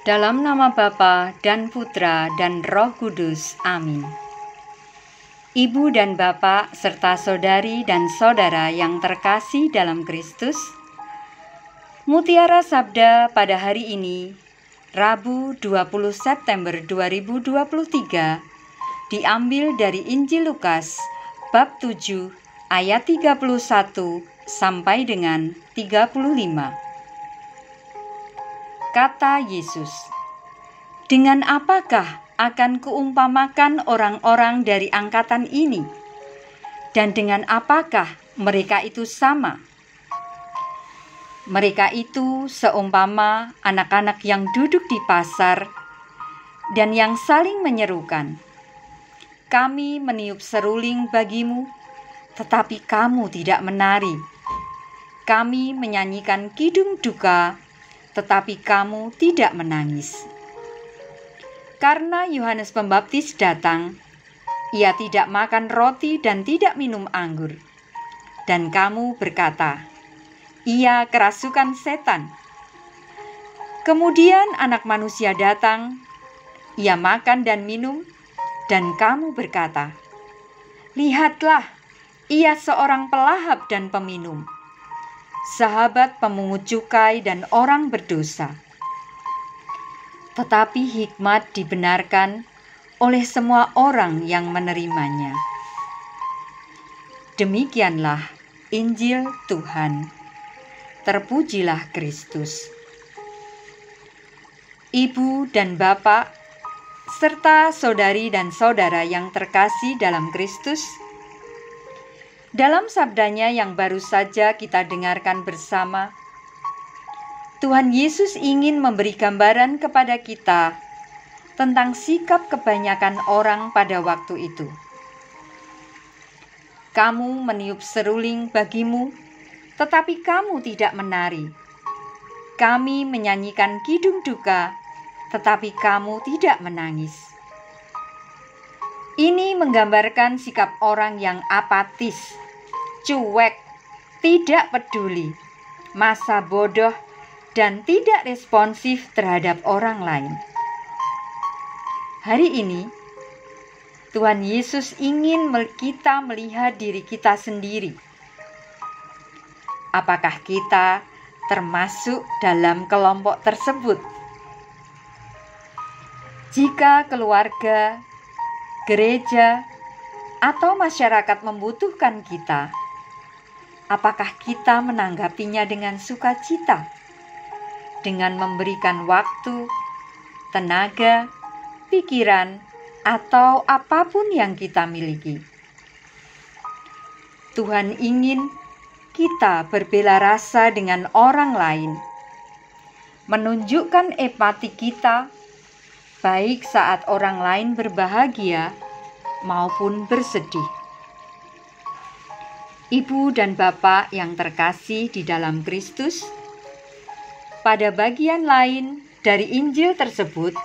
Dalam nama Bapa dan Putra dan Roh Kudus. Amin. Ibu dan Bapak serta saudari dan saudara yang terkasih dalam Kristus, Mutiara Sabda pada hari ini, Rabu 20 September 2023, diambil dari Injil Lukas bab 7 ayat 31 sampai dengan 35. Kata Yesus, "Dengan apakah akan kuumpamakan orang-orang dari angkatan ini? Dan dengan apakah mereka itu sama? Mereka itu seumpama anak-anak yang duduk di pasar dan yang saling menyerukan, 'Kami meniup seruling bagimu, tetapi kamu tidak menari. Kami menyanyikan kidung duka, tetapi kamu tidak menangis.' Karena Yohanes Pembaptis datang, ia tidak makan roti dan tidak minum anggur. Dan kamu berkata, 'Ia kerasukan setan.' Kemudian Anak Manusia datang, ia makan dan minum, dan kamu berkata, 'Lihatlah, ia seorang pelahap dan peminum, sahabat pemungut cukai dan orang berdosa.' Tetapi hikmat dibenarkan oleh semua orang yang menerimanya." Demikianlah Injil Tuhan. Terpujilah Kristus. Ibu dan Bapak, serta saudari dan saudara yang terkasih dalam Kristus, dalam sabdanya yang baru saja kita dengarkan bersama, Tuhan Yesus ingin memberi gambaran kepada kita tentang sikap kebanyakan orang pada waktu itu. "Kamu meniup seruling bagimu, tetapi kamu tidak menari. Kami menyanyikan kidung duka, tetapi kamu tidak menangis." Ini menggambarkan sikap orang yang apatis, cuek, tidak peduli, masa bodoh, dan tidak responsif terhadap orang lain. Hari ini, Tuhan Yesus ingin kita melihat diri kita sendiri. Apakah kita termasuk dalam kelompok tersebut? Jika keluarga, gereja, atau masyarakat membutuhkan kita, apakah kita menanggapinya dengan sukacita? Dengan memberikan waktu, tenaga, pikiran, atau apapun yang kita miliki. Tuhan ingin kita berbela rasa dengan orang lain, menunjukkan empati kita, baik saat orang lain berbahagia maupun bersedih. Ibu dan Bapak yang terkasih di dalam Kristus, pada bagian lain dari Injil tersebut,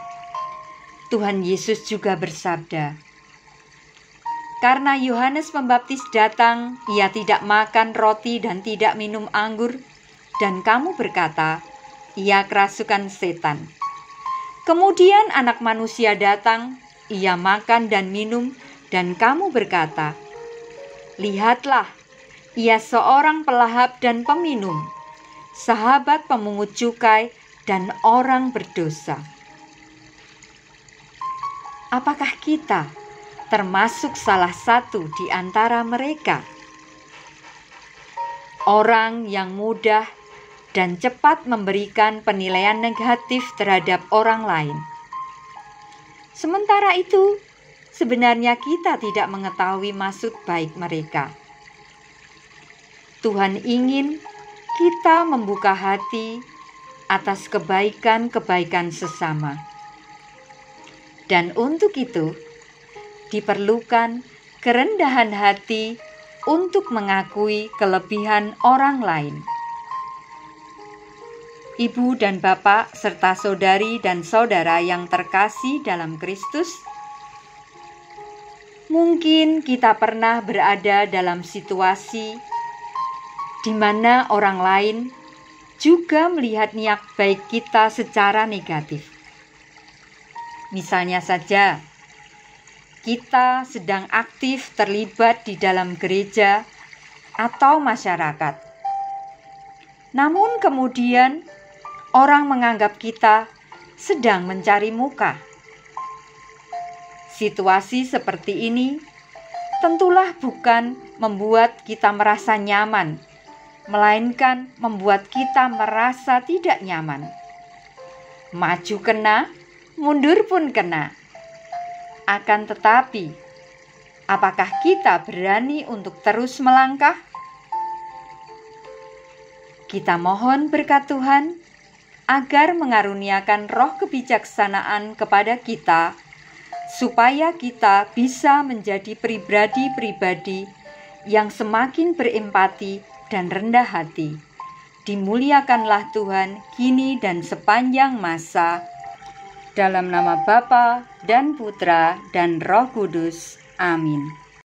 Tuhan Yesus juga bersabda, "Karena Yohanes Pembaptis datang, ia tidak makan roti dan tidak minum anggur, dan kamu berkata, 'Ia kerasukan setan.' Kemudian Anak Manusia datang, ia makan dan minum, dan kamu berkata, 'Lihatlah, ia seorang pelahap dan peminum, sahabat pemungut cukai dan orang berdosa.' Apakah kita termasuk salah satu di antara mereka? Orang yang mudah dan cepat memberikan penilaian negatif terhadap orang lain. Sementara itu, sebenarnya kita tidak mengetahui maksud baik mereka. Tuhan ingin kita membuka hati atas kebaikan-kebaikan sesama. Dan untuk itu, diperlukan kerendahan hati untuk mengakui kelebihan orang lain. Ibu dan Bapak serta saudari dan saudara yang terkasih dalam Kristus, mungkin kita pernah berada dalam situasi di mana orang lain juga melihat niat baik kita secara negatif. Misalnya saja, kita sedang aktif terlibat di dalam gereja atau masyarakat. Namun kemudian orang menganggap kita sedang mencari muka. Situasi seperti ini tentulah bukan membuat kita merasa nyaman, melainkan membuat kita merasa tidak nyaman. Maju kena, mundur pun kena. Akan tetapi, apakah kita berani untuk terus melangkah? Kita mohon berkat Tuhan agar mengaruniakan roh kebijaksanaan kepada kita, supaya kita bisa menjadi pribadi-pribadi yang semakin berempati dan rendah hati. Dimuliakanlah Tuhan kini dan sepanjang masa. Dalam nama Bapa dan Putra dan Roh Kudus. Amin.